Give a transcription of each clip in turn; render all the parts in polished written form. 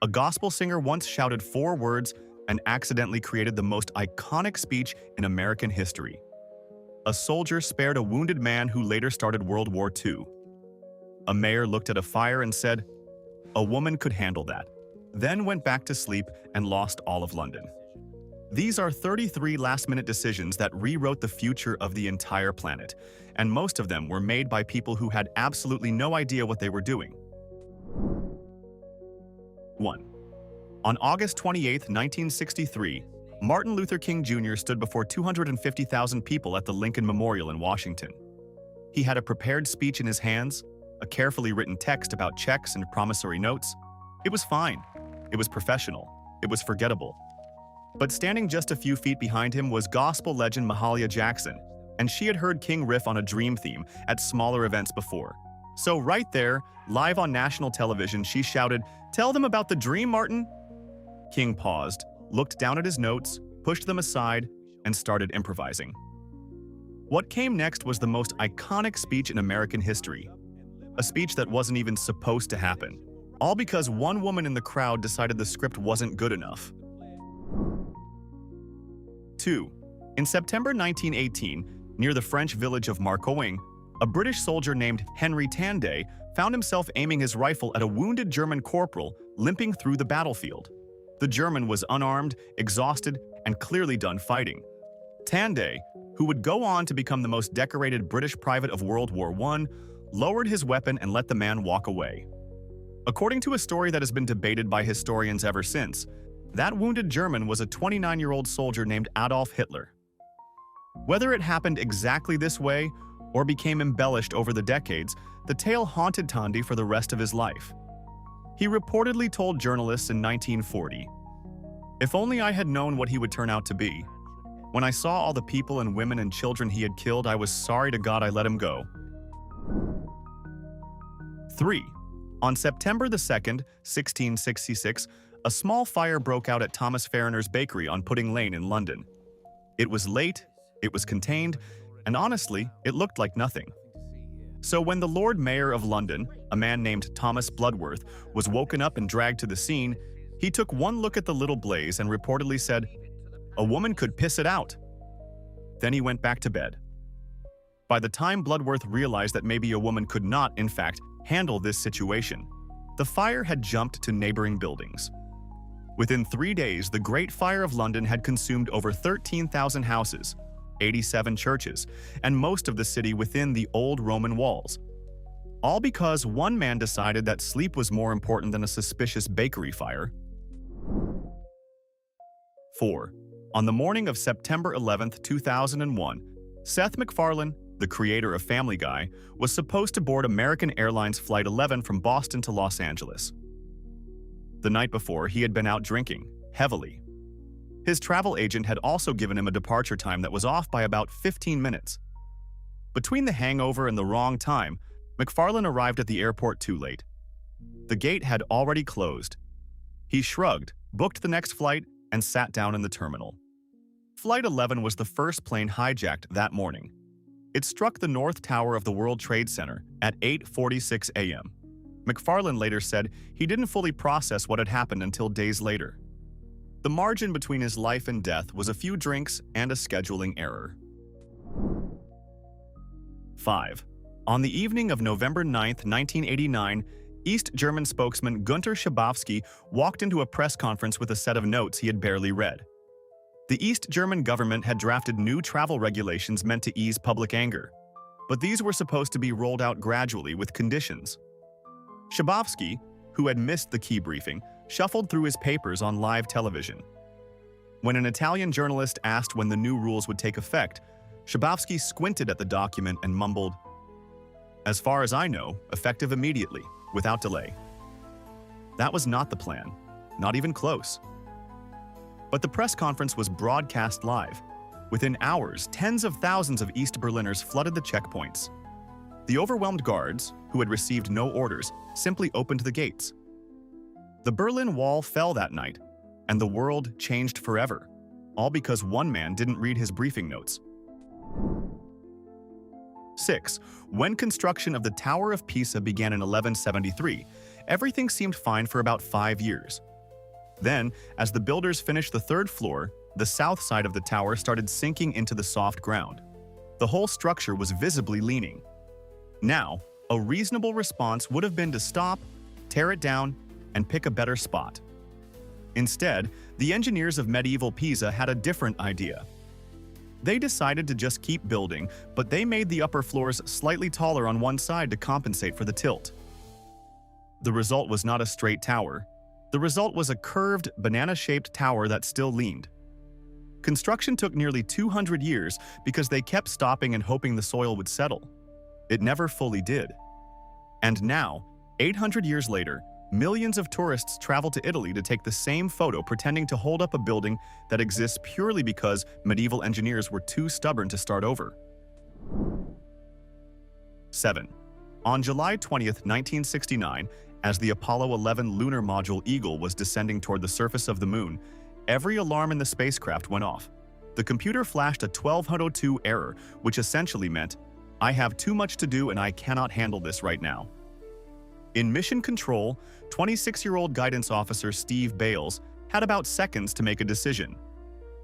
A gospel singer once shouted 4 words and accidentally created the most iconic speech in American history. A soldier spared a wounded man who later started World War II. A mayor looked at a fire and said, "A woman could handle that," then went back to sleep and lost all of London. These are 33 last-minute decisions that rewrote the future of the entire planet, and most of them were made by people who had absolutely no idea what they were doing. 1. On August 28, 1963, Martin Luther King Jr. stood before 250,000 people at the Lincoln Memorial in Washington. He had a prepared speech in his hands, a carefully written text about checks and promissory notes. It was fine. It was professional. It was forgettable. But standing just a few feet behind him was gospel legend Mahalia Jackson, and she had heard King riff on a dream theme at smaller events before. So right there, live on national television, she shouted, "Tell them about the dream, Martin!" King paused, looked down at his notes, pushed them aside, and started improvising. What came next was the most iconic speech in American history. A speech that wasn't even supposed to happen. All because one woman in the crowd decided the script wasn't good enough. 2. In September 1918, near the French village of Marcoing, a British soldier named Henry Tandey found himself aiming his rifle at a wounded German corporal limping through the battlefield. The German was unarmed, exhausted, and clearly done fighting. Tandey, who would go on to become the most decorated British private of World War I, lowered his weapon and let the man walk away. According to a story that has been debated by historians ever since, that wounded German was a 29-year-old soldier named Adolf Hitler. Whether it happened exactly this way or became embellished over the decades, the tale haunted Tandey for the rest of his life. He reportedly told journalists in 1940, "If only I had known what he would turn out to be. When I saw all the people and women and children he had killed, I was sorry to God I let him go." 3. On September 2, 1666, a small fire broke out at Thomas Farriner's bakery on Pudding Lane in London. It was late, it was contained, and honestly, it looked like nothing. So when the Lord Mayor of London, a man named Thomas Bloodworth, was woken up and dragged to the scene, he took one look at the little blaze and reportedly said, "A woman could piss it out." Then he went back to bed. By the time Bloodworth realized that maybe a woman could not, in fact, handle this situation, the fire had jumped to neighboring buildings. Within 3 days, the Great Fire of London had consumed over 13,000 houses, 87 churches, and most of the city within the old Roman walls. All because one man decided that sleep was more important than a suspicious bakery fire. 4. On the morning of September 11, 2001, Seth MacFarlane, the creator of Family Guy, was supposed to board American Airlines Flight 11 from Boston to Los Angeles. The night before, he had been out drinking, heavily. His travel agent had also given him a departure time that was off by about 15 minutes. Between the hangover and the wrong time, MacFarlane arrived at the airport too late. The gate had already closed. He shrugged, booked the next flight, and sat down in the terminal. Flight 11 was the first plane hijacked that morning. It struck the North Tower of the World Trade Center at 8:46 a.m. MacFarlane later said he didn't fully process what had happened until days later. The margin between his life and death was a few drinks and a scheduling error. 5. On the evening of November 9, 1989, East German spokesman Günter Schabowski walked into a press conference with a set of notes he had barely read. The East German government had drafted new travel regulations meant to ease public anger, but these were supposed to be rolled out gradually with conditions. Schabowski, who had missed the key briefing, shuffled through his papers on live television. When an Italian journalist asked when the new rules would take effect, Schabowski squinted at the document and mumbled, "As far as I know, effective immediately, without delay." That was not the plan, not even close. But the press conference was broadcast live. Within hours, tens of thousands of East Berliners flooded the checkpoints. The overwhelmed guards, who had received no orders, simply opened the gates. The Berlin Wall fell that night, and the world changed forever, all because one man didn't read his briefing notes. 6. When construction of the Tower of Pisa began in 1173, everything seemed fine for about 5 years. Then, as the builders finished the third floor, the south side of the tower started sinking into the soft ground. The whole structure was visibly leaning. Now, a reasonable response would have been to stop, tear it down, and pick a better spot. Instead, the engineers of medieval Pisa had a different idea. They decided to just keep building, but they made the upper floors slightly taller on one side to compensate for the tilt. The result was not a straight tower. The result was a curved, banana-shaped tower that still leaned. Construction took nearly 200 years because they kept stopping and hoping the soil would settle. It never fully did. And now, 800 years later, millions of tourists travel to Italy to take the same photo pretending to hold up a building that exists purely because medieval engineers were too stubborn to start over. 7. On July 20, 1969, as the Apollo 11 lunar module Eagle was descending toward the surface of the moon, every alarm in the spacecraft went off. The computer flashed a 1202 error, which essentially meant, "I have too much to do and I cannot handle this right now." In mission control, 26-year-old guidance officer Steve Bales had about seconds to make a decision.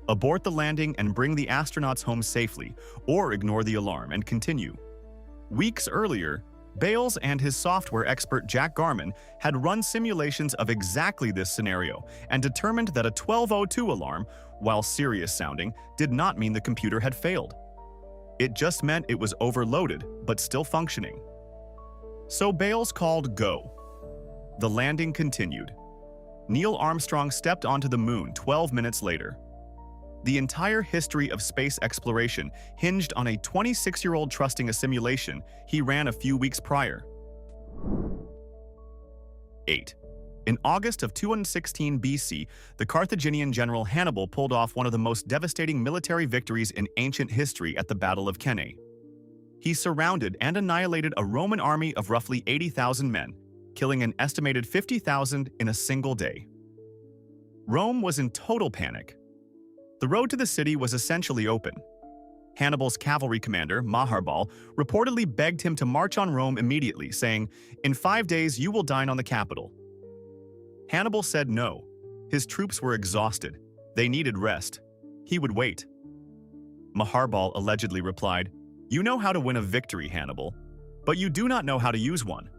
Abort the landing and bring the astronauts home safely, or ignore the alarm and continue. Weeks earlier, Bales and his software expert Jack Garman had run simulations of exactly this scenario and determined that a 1202 alarm, while serious sounding, did not mean the computer had failed. It just meant it was overloaded, but still functioning. So Bales called go. The landing continued. Neil Armstrong stepped onto the moon 12 minutes later. The entire history of space exploration hinged on a 26-year-old trusting a simulation he ran a few weeks prior. 8. In August of 216 BC, the Carthaginian general Hannibal pulled off one of the most devastating military victories in ancient history at the Battle of Cannae. He surrounded and annihilated a Roman army of roughly 80,000 men, killing an estimated 50,000 in a single day. Rome was in total panic. The road to the city was essentially open. Hannibal's cavalry commander, Maharbal, reportedly begged him to march on Rome immediately, saying, "In 5 days you will dine on the capital." Hannibal said no. His troops were exhausted. They needed rest. He would wait. Maharbal allegedly replied, "You know how to win a victory, Hannibal, but you do not know how to use one."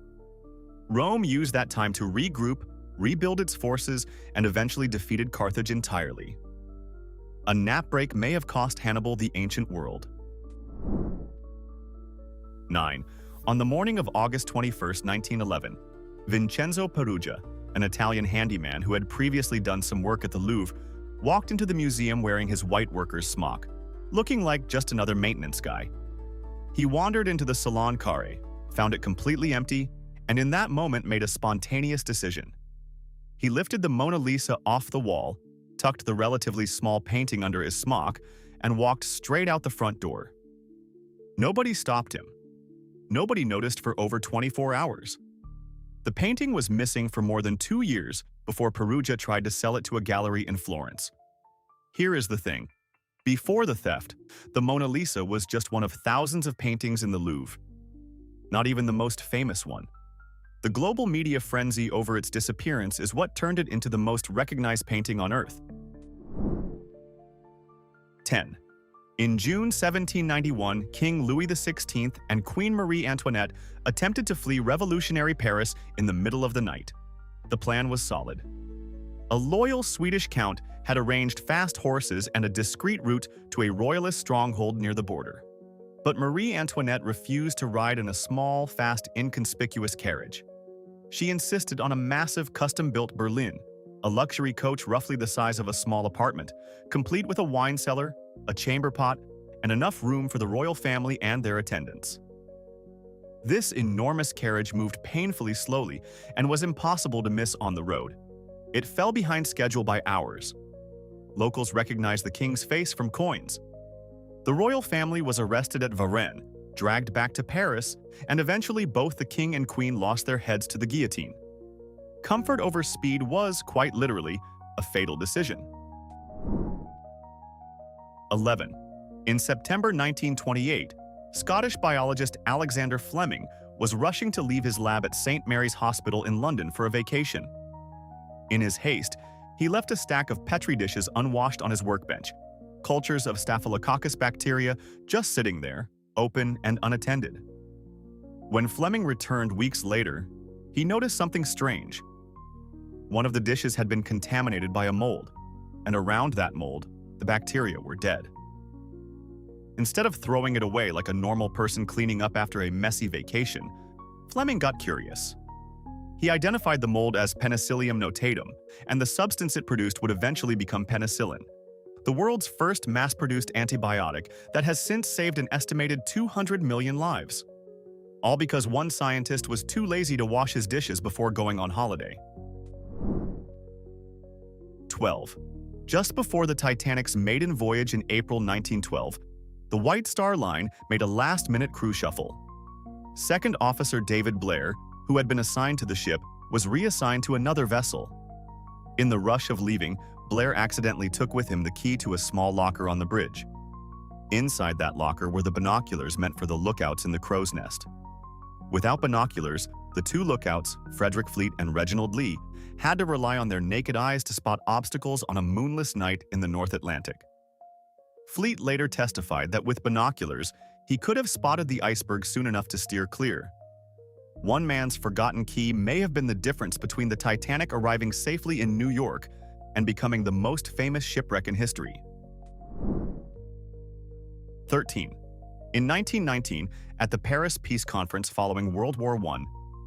Rome used that time to regroup, rebuild its forces, and eventually defeated Carthage entirely. A nap break may have cost Hannibal the ancient world. 9. On the morning of August 21, 1911, Vincenzo Peruggia, an Italian handyman who had previously done some work at the Louvre, walked into the museum wearing his white worker's smock, looking like just another maintenance guy. He wandered into the Salon Carré, found it completely empty, and in that moment made a spontaneous decision. He lifted the Mona Lisa off the wall, tucked the relatively small painting under his smock, and walked straight out the front door. Nobody stopped him. Nobody noticed for over 24 hours. The painting was missing for more than 2 years before Peruggia tried to sell it to a gallery in Florence. Here is the thing. Before the theft, the Mona Lisa was just one of thousands of paintings in the Louvre. Not even the most famous one. The global media frenzy over its disappearance is what turned it into the most recognized painting on Earth. 10. In June 1791, King Louis XVI and Queen Marie Antoinette attempted to flee revolutionary Paris in the middle of the night. The plan was solid. A loyal Swedish count had arranged fast horses and a discreet route to a royalist stronghold near the border. But Marie Antoinette refused to ride in a small, fast, inconspicuous carriage. She insisted on a massive custom-built berline, a luxury coach roughly the size of a small apartment, complete with a wine cellar, a chamber pot, and enough room for the royal family and their attendants. This enormous carriage moved painfully slowly and was impossible to miss on the road. It fell behind schedule by hours. Locals recognized the king's face from coins. The royal family was arrested at Varennes, dragged back to Paris, and eventually both the king and queen lost their heads to the guillotine. Comfort over speed was, quite literally, a fatal decision. 11. In September 1928, Scottish biologist Alexander Fleming was rushing to leave his lab at St. Mary's Hospital in London for a vacation. In his haste, he left a stack of Petri dishes unwashed on his workbench, cultures of Staphylococcus bacteria just sitting there, open and unattended. When Fleming returned weeks later, he noticed something strange. One of the dishes had been contaminated by a mold, and around that mold, the bacteria were dead. Instead of throwing it away like a normal person cleaning up after a messy vacation, Fleming got curious. He identified the mold as Penicillium notatum, and the substance it produced would eventually become penicillin, the world's first mass-produced antibiotic that has since saved an estimated 200 million lives. All because one scientist was too lazy to wash his dishes before going on holiday. 12. Just before the Titanic's maiden voyage in April 1912, the White Star Line made a last-minute crew shuffle. Second Officer David Blair, who had been assigned to the ship, was reassigned to another vessel. In the rush of leaving, Blair accidentally took with him the key to a small locker on the bridge. Inside that locker were the binoculars meant for the lookouts in the crow's nest. Without binoculars, the two lookouts, Frederick Fleet and Reginald Lee, had to rely on their naked eyes to spot obstacles on a moonless night in the North Atlantic. Fleet later testified that with binoculars, he could have spotted the iceberg soon enough to steer clear. One man's forgotten key may have been the difference between the Titanic arriving safely in New York and becoming the most famous shipwreck in history. 13. In 1919, at the Paris Peace Conference following World War I,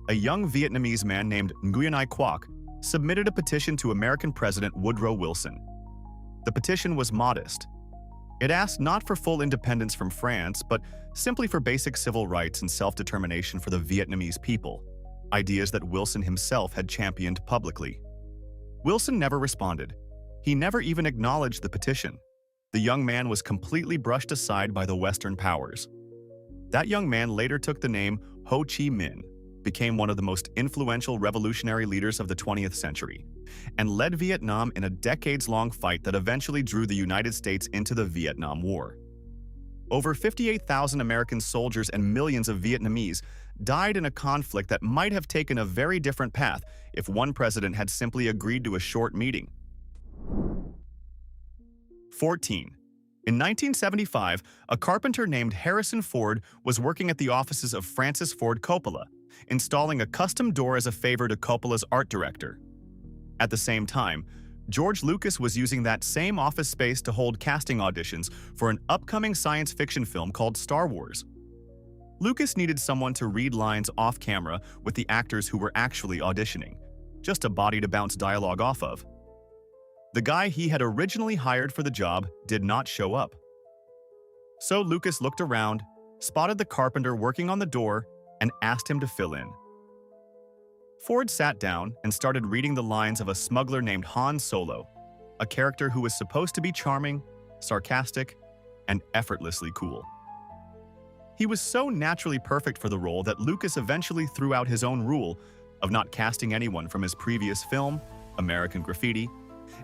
a young Vietnamese man named Nguyen Quoc submitted a petition to American President Woodrow Wilson. The petition was modest. It asked not for full independence from France, but simply for basic civil rights and self-determination for the Vietnamese people, ideas that Wilson himself had championed publicly. Wilson never responded. He never even acknowledged the petition. The young man was completely brushed aside by the Western powers. That young man later took the name Ho Chi Minh, became one of the most influential revolutionary leaders of the 20th century, and led Vietnam in a decades-long fight that eventually drew the United States into the Vietnam War. Over 58,000 American soldiers and millions of Vietnamese died in a conflict that might have taken a very different path if one president had simply agreed to a short meeting. 14. In 1975, a carpenter named Harrison Ford was working at the offices of Francis Ford Coppola, installing a custom door as a favor to Coppola's art director. At the same time, George Lucas was using that same office space to hold casting auditions for an upcoming science fiction film called Star Wars. Lucas needed someone to read lines off-camera with the actors who were actually auditioning, just a body to bounce dialogue off of. The guy he had originally hired for the job did not show up. So Lucas looked around, spotted the carpenter working on the door, and asked him to fill in. Ford sat down and started reading the lines of a smuggler named Han Solo, a character who was supposed to be charming, sarcastic, and effortlessly cool. He was so naturally perfect for the role that Lucas eventually threw out his own rule of not casting anyone from his previous film, American Graffiti,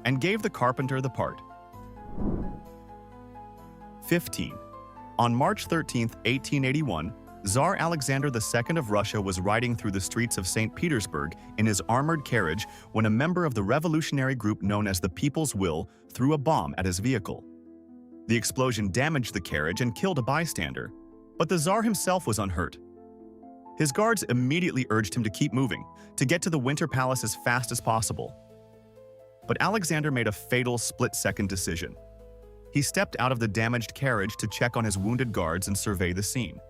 and gave the carpenter the part. 15. On March 13, 1881, Tsar Alexander II of Russia was riding through the streets of St. Petersburg in his armored carriage when a member of the revolutionary group known as the People's Will threw a bomb at his vehicle. The explosion damaged the carriage and killed a bystander, but the Tsar himself was unhurt. His guards immediately urged him to keep moving, to get to the Winter Palace as fast as possible. But Alexander made a fatal split-second decision. He stepped out of the damaged carriage to check on his wounded guards and survey the scene.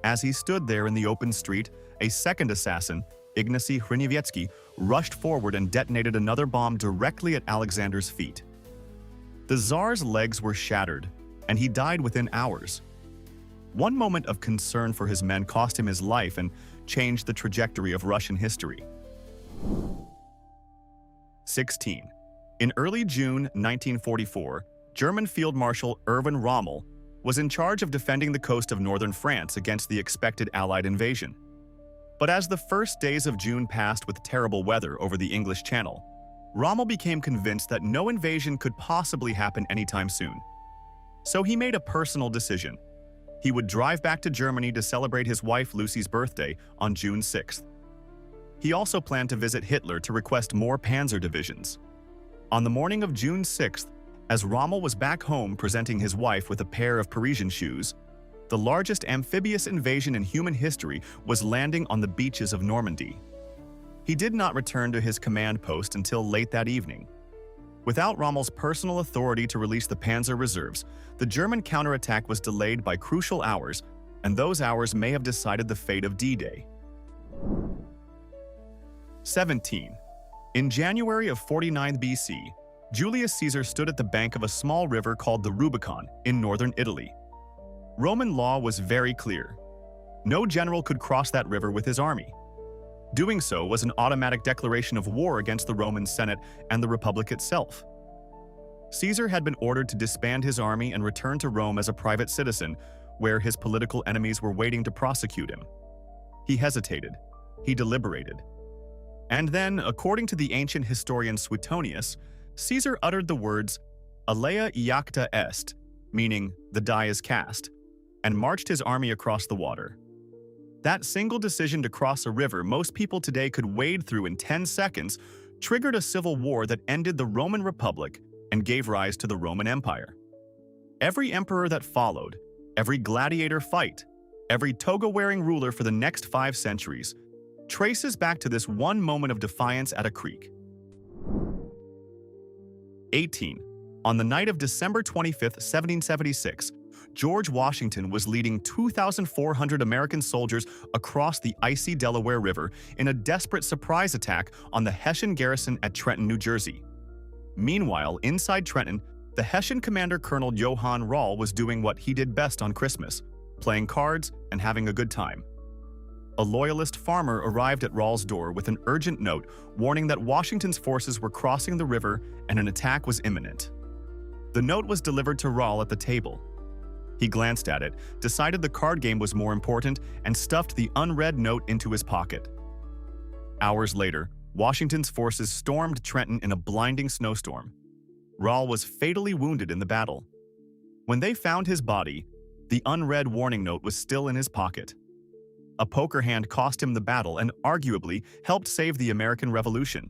As he stood there in the open street, a second assassin, Ignacy Hryniewski, rushed forward and detonated another bomb directly at Alexander's feet. The Tsar's legs were shattered, and he died within hours. One moment of concern for his men cost him his life and changed the trajectory of Russian history. 16. In early June 1944, German Field Marshal Erwin Rommel was in charge of defending the coast of northern France against the expected Allied invasion. But as the first days of June passed with terrible weather over the English Channel, Rommel became convinced that no invasion could possibly happen anytime soon. So he made a personal decision. He would drive back to Germany to celebrate his wife Lucy's birthday on June 6th. He also planned to visit Hitler to request more panzer divisions. On the morning of June 6th, as Rommel was back home presenting his wife with a pair of Parisian shoes, the largest amphibious invasion in human history was landing on the beaches of Normandy. He did not return to his command post until late that evening. Without Rommel's personal authority to release the panzer reserves, the German counterattack was delayed by crucial hours, and those hours may have decided the fate of D-Day. 17. In January of 49 BC, Julius Caesar stood at the bank of a small river called the Rubicon in northern Italy. Roman law was very clear. No general could cross that river with his army. Doing so was an automatic declaration of war against the Roman Senate and the Republic itself. Caesar had been ordered to disband his army and return to Rome as a private citizen, where his political enemies were waiting to prosecute him. He hesitated. He deliberated. And then, according to the ancient historian Suetonius, Caesar uttered the words, "Alea iacta est," meaning, "the die is cast," and marched his army across the water. That single decision to cross a river most people today could wade through in 10 seconds triggered a civil war that ended the Roman Republic and gave rise to the Roman Empire. Every emperor that followed, every gladiator fight, every toga-wearing ruler for the next 5 centuries traces back to this one moment of defiance at a creek. 18. On the night of December 25, 1776, George Washington was leading 2,400 American soldiers across the icy Delaware River in a desperate surprise attack on the Hessian garrison at Trenton, New Jersey. Meanwhile, inside Trenton, the Hessian commander Colonel Johann Rall was doing what he did best on Christmas, playing cards and having a good time. A loyalist farmer arrived at Rall's door with an urgent note warning that Washington's forces were crossing the river and an attack was imminent. The note was delivered to Rall at the table. He glanced at it, decided the card game was more important, and stuffed the unread note into his pocket. Hours later, Washington's forces stormed Trenton in a blinding snowstorm. Rall was fatally wounded in the battle. When they found his body, the unread warning note was still in his pocket. A poker hand cost him the battle and arguably helped save the American Revolution.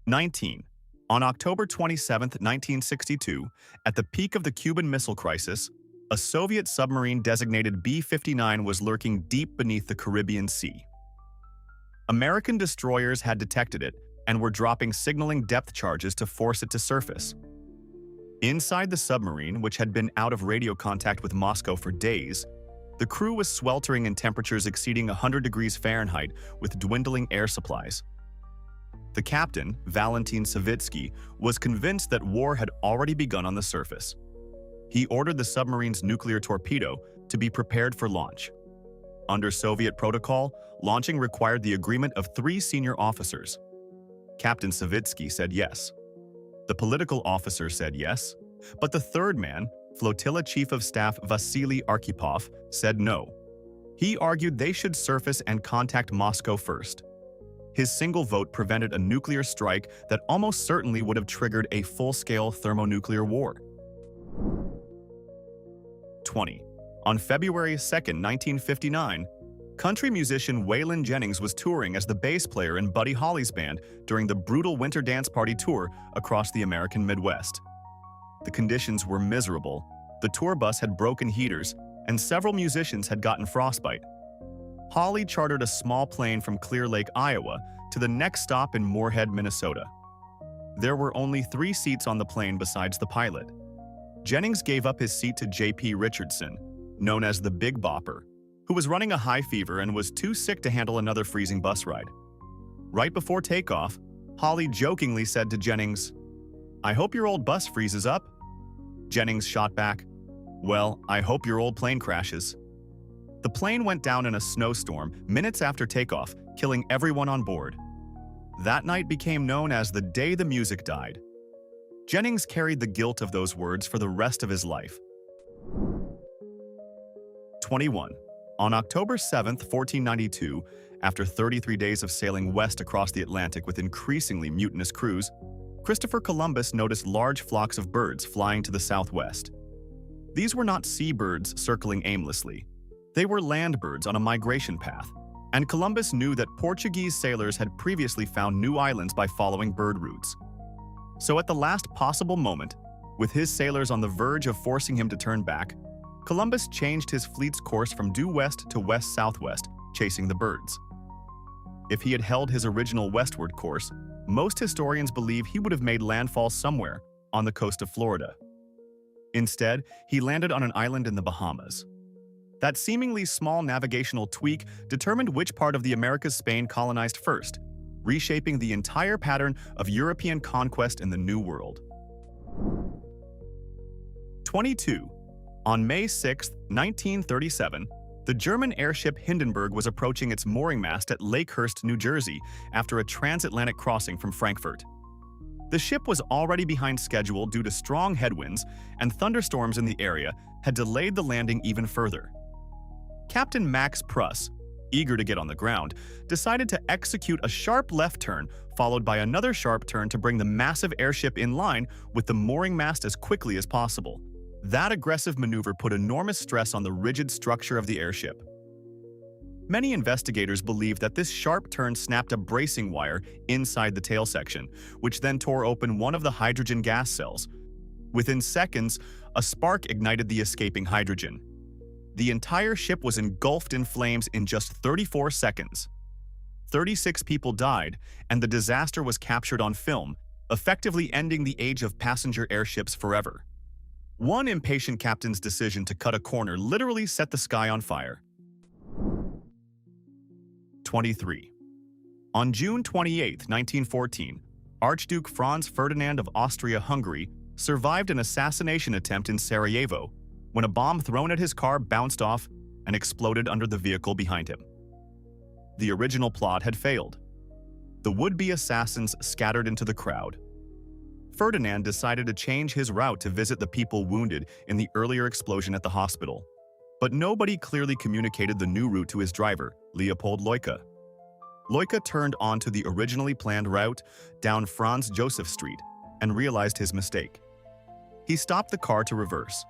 19. On October 27, 1962, at the peak of the Cuban Missile Crisis, a Soviet submarine designated B-59 was lurking deep beneath the Caribbean Sea. American destroyers had detected it and were dropping signaling depth charges to force it to surface. Inside the submarine, which had been out of radio contact with Moscow for days, the crew was sweltering in temperatures exceeding 100 degrees Fahrenheit with dwindling air supplies. The captain, Valentin Savitsky, was convinced that war had already begun on the surface. He ordered the submarine's nuclear torpedo to be prepared for launch. Under Soviet protocol, launching required the agreement of 3 senior officers. Captain Savitsky said yes. The political officer said yes, but the third man, Flotilla Chief of Staff Vasily Arkhipov, said no. He argued they should surface and contact Moscow first. His single vote prevented a nuclear strike that almost certainly would have triggered a full-scale thermonuclear war. 20. On February 2, 1959, country musician Waylon Jennings was touring as the bass player in Buddy Holly's band during the brutal winter dance party tour across the American Midwest. The conditions were miserable, the tour bus had broken heaters, and several musicians had gotten frostbite. Holly chartered a small plane from Clear Lake, Iowa, to the next stop in Moorhead, Minnesota. There were only 3 seats on the plane besides the pilot. Jennings gave up his seat to J.P. Richardson, known as the Big Bopper, who was running a high fever and was too sick to handle another freezing bus ride. Right before takeoff, Holly jokingly said to Jennings, "I hope your old bus freezes up." Jennings shot back, "Well, I hope your old plane crashes." The plane went down in a snowstorm minutes after takeoff, killing everyone on board. That night became known as the day the music died. Jennings carried the guilt of those words for the rest of his life. 21. On October 7, 1492, after 33 days of sailing west across the Atlantic with increasingly mutinous crews, Christopher Columbus noticed large flocks of birds flying to the southwest. These were not seabirds circling aimlessly. They were land birds on a migration path, and Columbus knew that Portuguese sailors had previously found new islands by following bird routes. So at the last possible moment, with his sailors on the verge of forcing him to turn back, Columbus changed his fleet's course from due west to west-southwest, chasing the birds. If he had held his original westward course, most historians believe he would have made landfall somewhere on the coast of Florida. Instead, he landed on an island in the Bahamas. That seemingly small navigational tweak determined which part of the Americas Spain colonized first, reshaping the entire pattern of European conquest in the New World. 22. On May 6, 1937, the German airship Hindenburg was approaching its mooring mast at Lakehurst, New Jersey, after a transatlantic crossing from Frankfurt. The ship was already behind schedule due to strong headwinds, and thunderstorms in the area had delayed the landing even further. Captain Max Pruss, eager to get on the ground, decided to execute a sharp left turn followed by another sharp turn to bring the massive airship in line with the mooring mast as quickly as possible. That aggressive maneuver put enormous stress on the rigid structure of the airship. Many investigators believe that this sharp turn snapped a bracing wire inside the tail section, which then tore open one of the hydrogen gas cells. Within seconds, a spark ignited the escaping hydrogen. The entire ship was engulfed in flames in just 34 seconds. 36 people died, and the disaster was captured on film, effectively ending the age of passenger airships forever. One impatient captain's decision to cut a corner literally set the sky on fire. 23. On June 28, 1914, Archduke Franz Ferdinand of Austria-Hungary survived an assassination attempt in Sarajevo when a bomb thrown at his car bounced off and exploded under the vehicle behind him. The original plot had failed. The would-be assassins scattered into the crowd. Ferdinand decided to change his route to visit the people wounded in the earlier explosion at the hospital. But nobody clearly communicated the new route to his driver, Leopold Leuke. Leuke turned onto the originally planned route down Franz Joseph Street and realized his mistake. He stopped the car to reverse.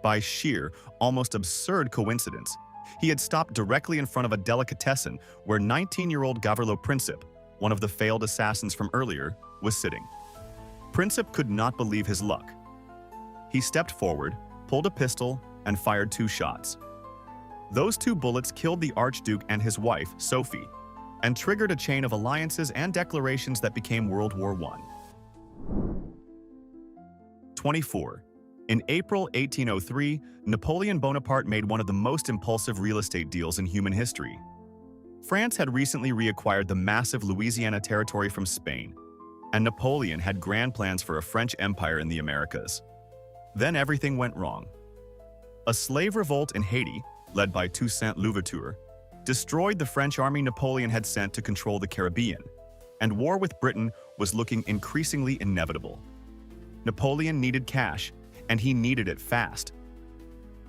By sheer, almost absurd coincidence, he had stopped directly in front of a delicatessen where 19-year-old Gavrilo Princip, one of the failed assassins from earlier, was sitting. Princip could not believe his luck. He stepped forward, pulled a pistol, and fired 2 shots. Those 2 bullets killed the Archduke and his wife, Sophie, and triggered a chain of alliances and declarations that became World War I. 24. In April 1803, Napoleon Bonaparte made one of the most impulsive real estate deals in human history. France had recently reacquired the massive Louisiana territory from Spain, and Napoleon had grand plans for a French empire in the Americas. Then everything went wrong. A slave revolt in Haiti, led by Toussaint Louverture, destroyed the French army Napoleon had sent to control the Caribbean, and war with Britain was looking increasingly inevitable. Napoleon needed cash, and he needed it fast.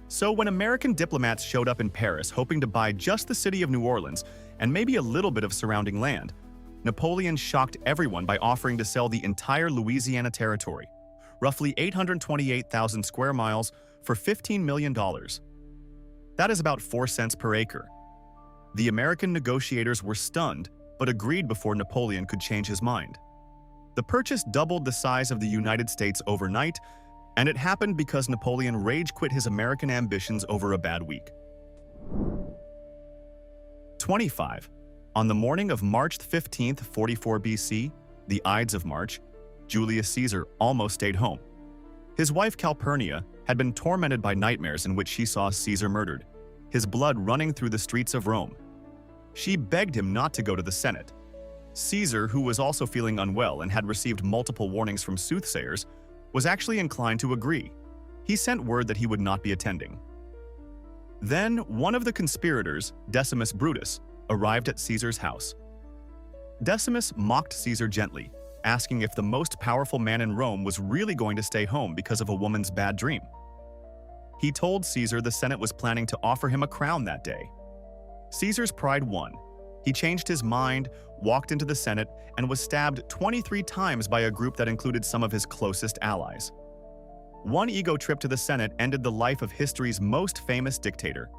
So when American diplomats showed up in Paris hoping to buy just the city of New Orleans and maybe a little bit of surrounding land, Napoleon shocked everyone by offering to sell the entire Louisiana territory, roughly 828,000 square miles, for $15 million. That is about 4 cents per acre. The American negotiators were stunned, but agreed before Napoleon could change his mind. The purchase doubled the size of the United States overnight, and it happened because Napoleon rage-quit his American ambitions over a bad week. 25. On the morning of March 15, 44 BC, the Ides of March, Julius Caesar almost stayed home. His wife Calpurnia had been tormented by nightmares in which she saw Caesar murdered, his blood running through the streets of Rome. She begged him not to go to the Senate. Caesar, who was also feeling unwell and had received multiple warnings from soothsayers, was actually inclined to agree. He sent word that he would not be attending. Then one of the conspirators, Decimus Brutus, arrived at Caesar's house. Decimus mocked Caesar gently, asking if the most powerful man in Rome was really going to stay home because of a woman's bad dream. He told Caesar the Senate was planning to offer him a crown that day. Caesar's pride won. He changed his mind, walked into the Senate, and was stabbed 23 times by a group that included some of his closest allies. one ego trip to the Senate ended the life of history's most famous dictator.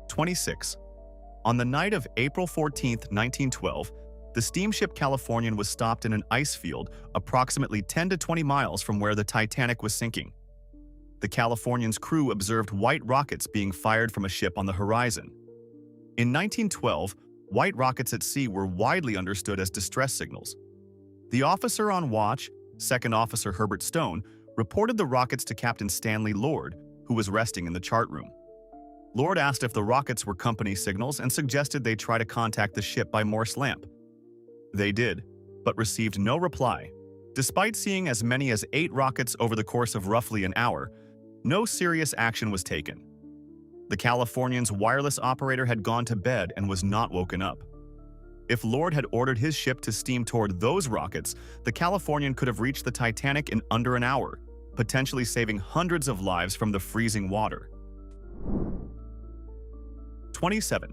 26. On the night of April 14, 1912, the steamship Californian was stopped in an ice field approximately 10 to 20 miles from where the Titanic was sinking. The Californian's crew observed white rockets being fired from a ship on the horizon. In 1912, white rockets at sea were widely understood as distress signals. The officer on watch, Second Officer Herbert Stone, reported the rockets to Captain Stanley Lord, who was resting in the chart room. Lord asked if the rockets were company signals and suggested they try to contact the ship by Morse lamp. They did, but received no reply. Despite seeing as many as 8 rockets over the course of roughly an hour, no serious action was taken. The Californian's wireless operator had gone to bed and was not woken up. If Lord had ordered his ship to steam toward those rockets, the Californian could have reached the Titanic in under an hour, potentially saving hundreds of lives from the freezing water. 27.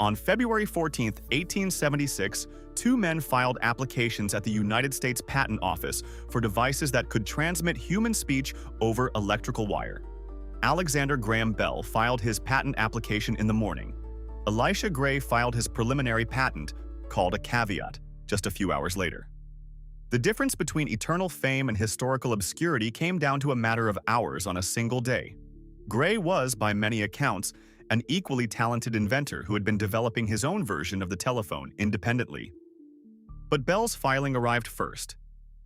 On February 14, 1876, 2 men filed applications at the United States Patent Office for devices that could transmit human speech over electrical wire. Alexander Graham Bell filed his patent application in the morning. Elisha Gray filed his preliminary patent, called a caveat, just a few hours later. The difference between eternal fame and historical obscurity came down to a matter of hours on a single day. Gray was, by many accounts, an equally talented inventor who had been developing his own version of the telephone independently. But Bell's filing arrived first,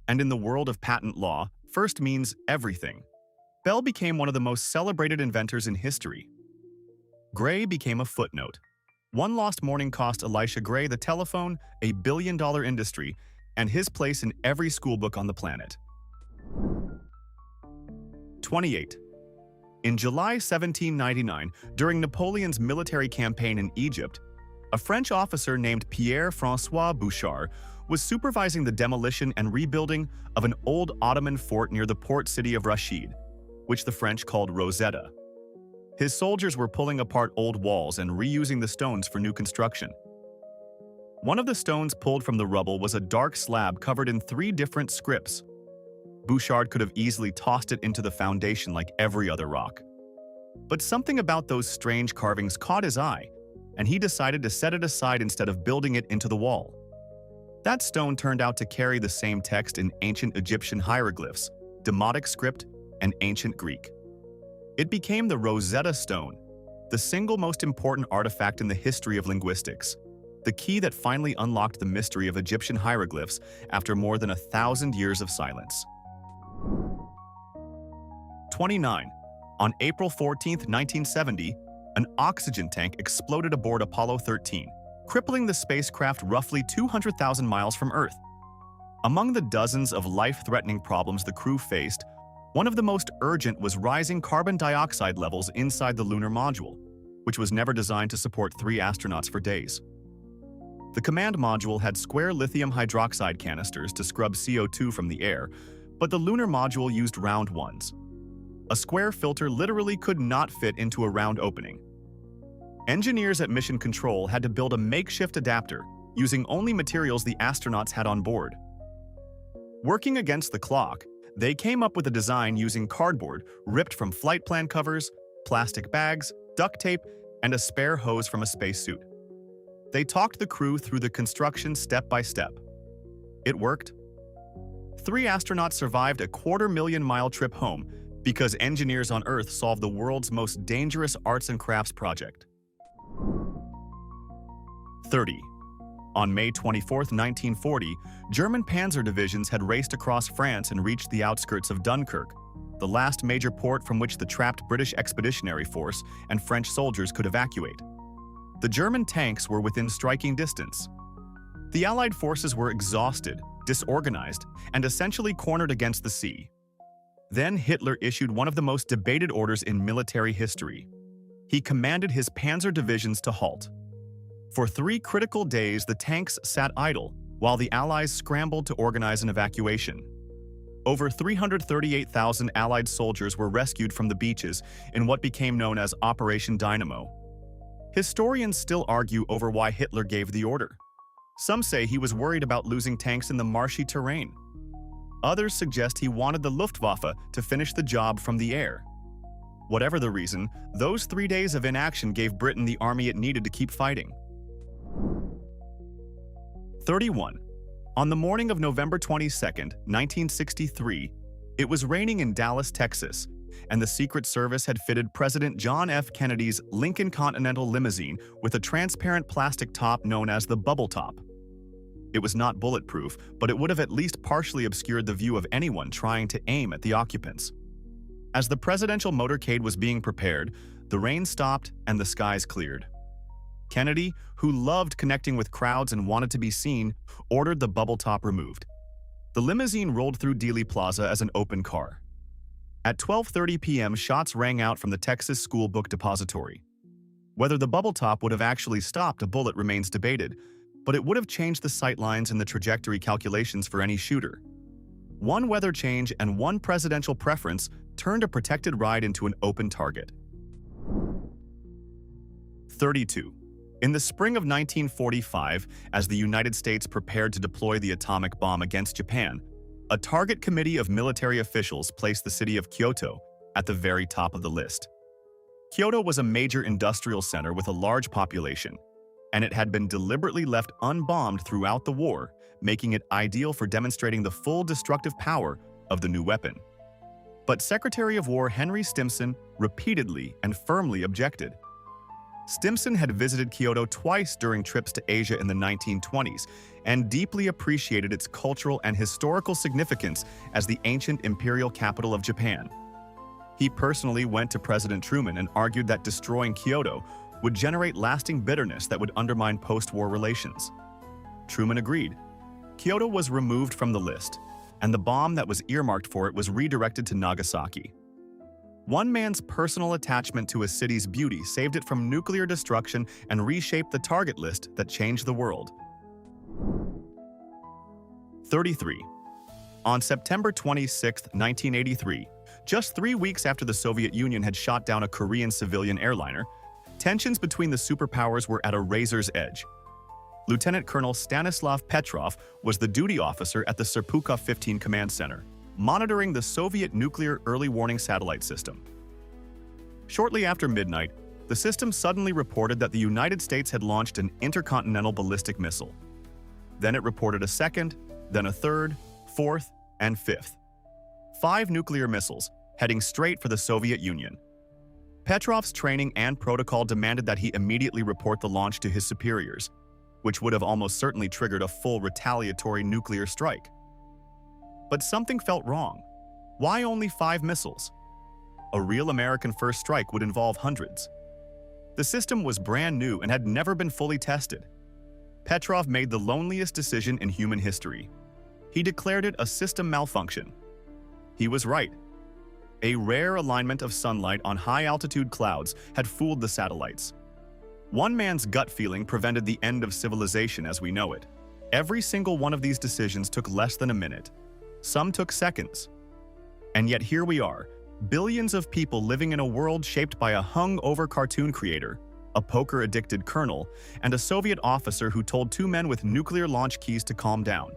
and in the world of patent law, first means everything. Bell became one of the most celebrated inventors in history. Gray became a footnote. One lost morning cost Elisha Gray the telephone, a billion-dollar industry, and his place in every schoolbook on the planet. 28. In July 1799, during Napoleon's military campaign in Egypt, a French officer named Pierre-François Bouchard was supervising the demolition and rebuilding of an old Ottoman fort near the port city of Rashid, which the French called Rosetta. His soldiers were pulling apart old walls and reusing the stones for new construction. One of the stones pulled from the rubble was a dark slab covered in 3 different scripts. Bouchard could have easily tossed it into the foundation like every other rock. But something about those strange carvings caught his eye, and he decided to set it aside instead of building it into the wall. That stone turned out to carry the same text in ancient Egyptian hieroglyphs, Demotic script, and ancient Greek. It became the Rosetta Stone, the single most important artifact in the history of linguistics, the key that finally unlocked the mystery of Egyptian hieroglyphs after more than 1,000 years of silence. 29. On April 14, 1970, an oxygen tank exploded aboard Apollo 13, crippling the spacecraft roughly 200,000 miles from Earth. Among the dozens of life-threatening problems the crew faced, one of the most urgent was rising carbon dioxide levels inside the lunar module, which was never designed to support 3 astronauts for days. The command module had square lithium hydroxide canisters to scrub CO2 from the air, but the lunar module used round ones. A square filter literally could not fit into a round opening. Engineers at Mission Control had to build a makeshift adapter using only materials the astronauts had on board. Working against the clock, they came up with a design using cardboard ripped from flight plan covers, plastic bags, duct tape, and a spare hose from a spacesuit. They talked the crew through the construction step by step. It worked. 3 astronauts survived a 250,000-mile trip home because engineers on Earth solved the world's most dangerous arts and crafts project. 30. On May 24, 1940, German panzer divisions had raced across France and reached the outskirts of Dunkirk, the last major port from which the trapped British Expeditionary Force and French soldiers could evacuate. The German tanks were within striking distance. The Allied forces were exhausted, disorganized, and essentially cornered against the sea. Then Hitler issued one of the most debated orders in military history. He commanded his panzer divisions to halt. For 3 critical days, the tanks sat idle, while the Allies scrambled to organize an evacuation. Over 338,000 Allied soldiers were rescued from the beaches in what became known as Operation Dynamo. Historians still argue over why Hitler gave the order. Some say he was worried about losing tanks in the marshy terrain. Others suggest he wanted the Luftwaffe to finish the job from the air. Whatever the reason, those 3 days of inaction gave Britain the army it needed to keep fighting. 31. On the morning of November 22, 1963, it was raining in Dallas, Texas, and the Secret Service had fitted President John F. Kennedy's Lincoln Continental limousine with a transparent plastic top known as the bubble top. It was not bulletproof, but it would have at least partially obscured the view of anyone trying to aim at the occupants. As the presidential motorcade was being prepared, the rain stopped and the skies cleared. Kennedy, who loved connecting with crowds and wanted to be seen, ordered the bubble top removed. The limousine rolled through Dealey Plaza as an open car. At 12:30 p.m., shots rang out from the Texas School Book Depository. Whether the bubble top would have actually stopped a bullet remains debated, but it would have changed the sight lines and the trajectory calculations for any shooter. One weather change and one presidential preference turned a protected ride into an open target. 32. In the spring of 1945, as the United States prepared to deploy the atomic bomb against Japan, a target committee of military officials placed the city of Kyoto at the very top of the list. Kyoto was a major industrial center with a large population, and it had been deliberately left unbombed throughout the war, making it ideal for demonstrating the full destructive power of the new weapon. But Secretary of War Henry Stimson repeatedly and firmly objected. Stimson had visited Kyoto twice during trips to Asia in the 1920s and deeply appreciated its cultural and historical significance as the ancient imperial capital of Japan. He personally went to President Truman and argued that destroying Kyoto would generate lasting bitterness that would undermine post-war relations. Truman agreed. Kyoto was removed from the list, and the bomb that was earmarked for it was redirected to Nagasaki. One man's personal attachment to a city's beauty saved it from nuclear destruction and reshaped the target list that changed the world. 33. On September 26, 1983, just 3 weeks after the Soviet Union had shot down a Korean civilian airliner, tensions between the superpowers were at a razor's edge. Lieutenant Colonel Stanislav Petrov was the duty officer at the Serpukhov 15 Command Center, monitoring the Soviet nuclear early warning satellite system. Shortly after midnight, the system suddenly reported that the United States had launched an intercontinental ballistic missile. Then it reported a second, then a third, fourth, and fifth. 5 nuclear missiles, heading straight for the Soviet Union. Petrov's training and protocol demanded that he immediately report the launch to his superiors, which would have almost certainly triggered a full retaliatory nuclear strike. But something felt wrong. Why only 5 missiles? A real American first strike would involve hundreds. The system was brand new and had never been fully tested. Petrov made the loneliest decision in human history. He declared it a system malfunction. He was right. A rare alignment of sunlight on high-altitude clouds had fooled the satellites. One man's gut feeling prevented the end of civilization as we know it. Every single one of these decisions took less than a minute. Some took seconds. And yet here we are, billions of people living in a world shaped by a hung-over cartoon creator, a poker-addicted colonel, and a Soviet officer who told 2 men with nuclear launch keys to calm down.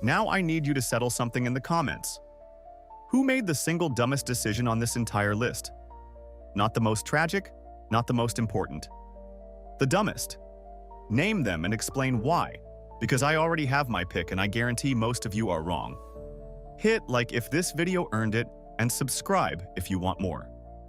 Now I need you to settle something in the comments. Who made the single dumbest decision on this entire list? Not the most tragic, not the most important. The dumbest. Name them and explain why, because I already have my pick and I guarantee most of you are wrong. Hit like if this video earned it, and subscribe if you want more.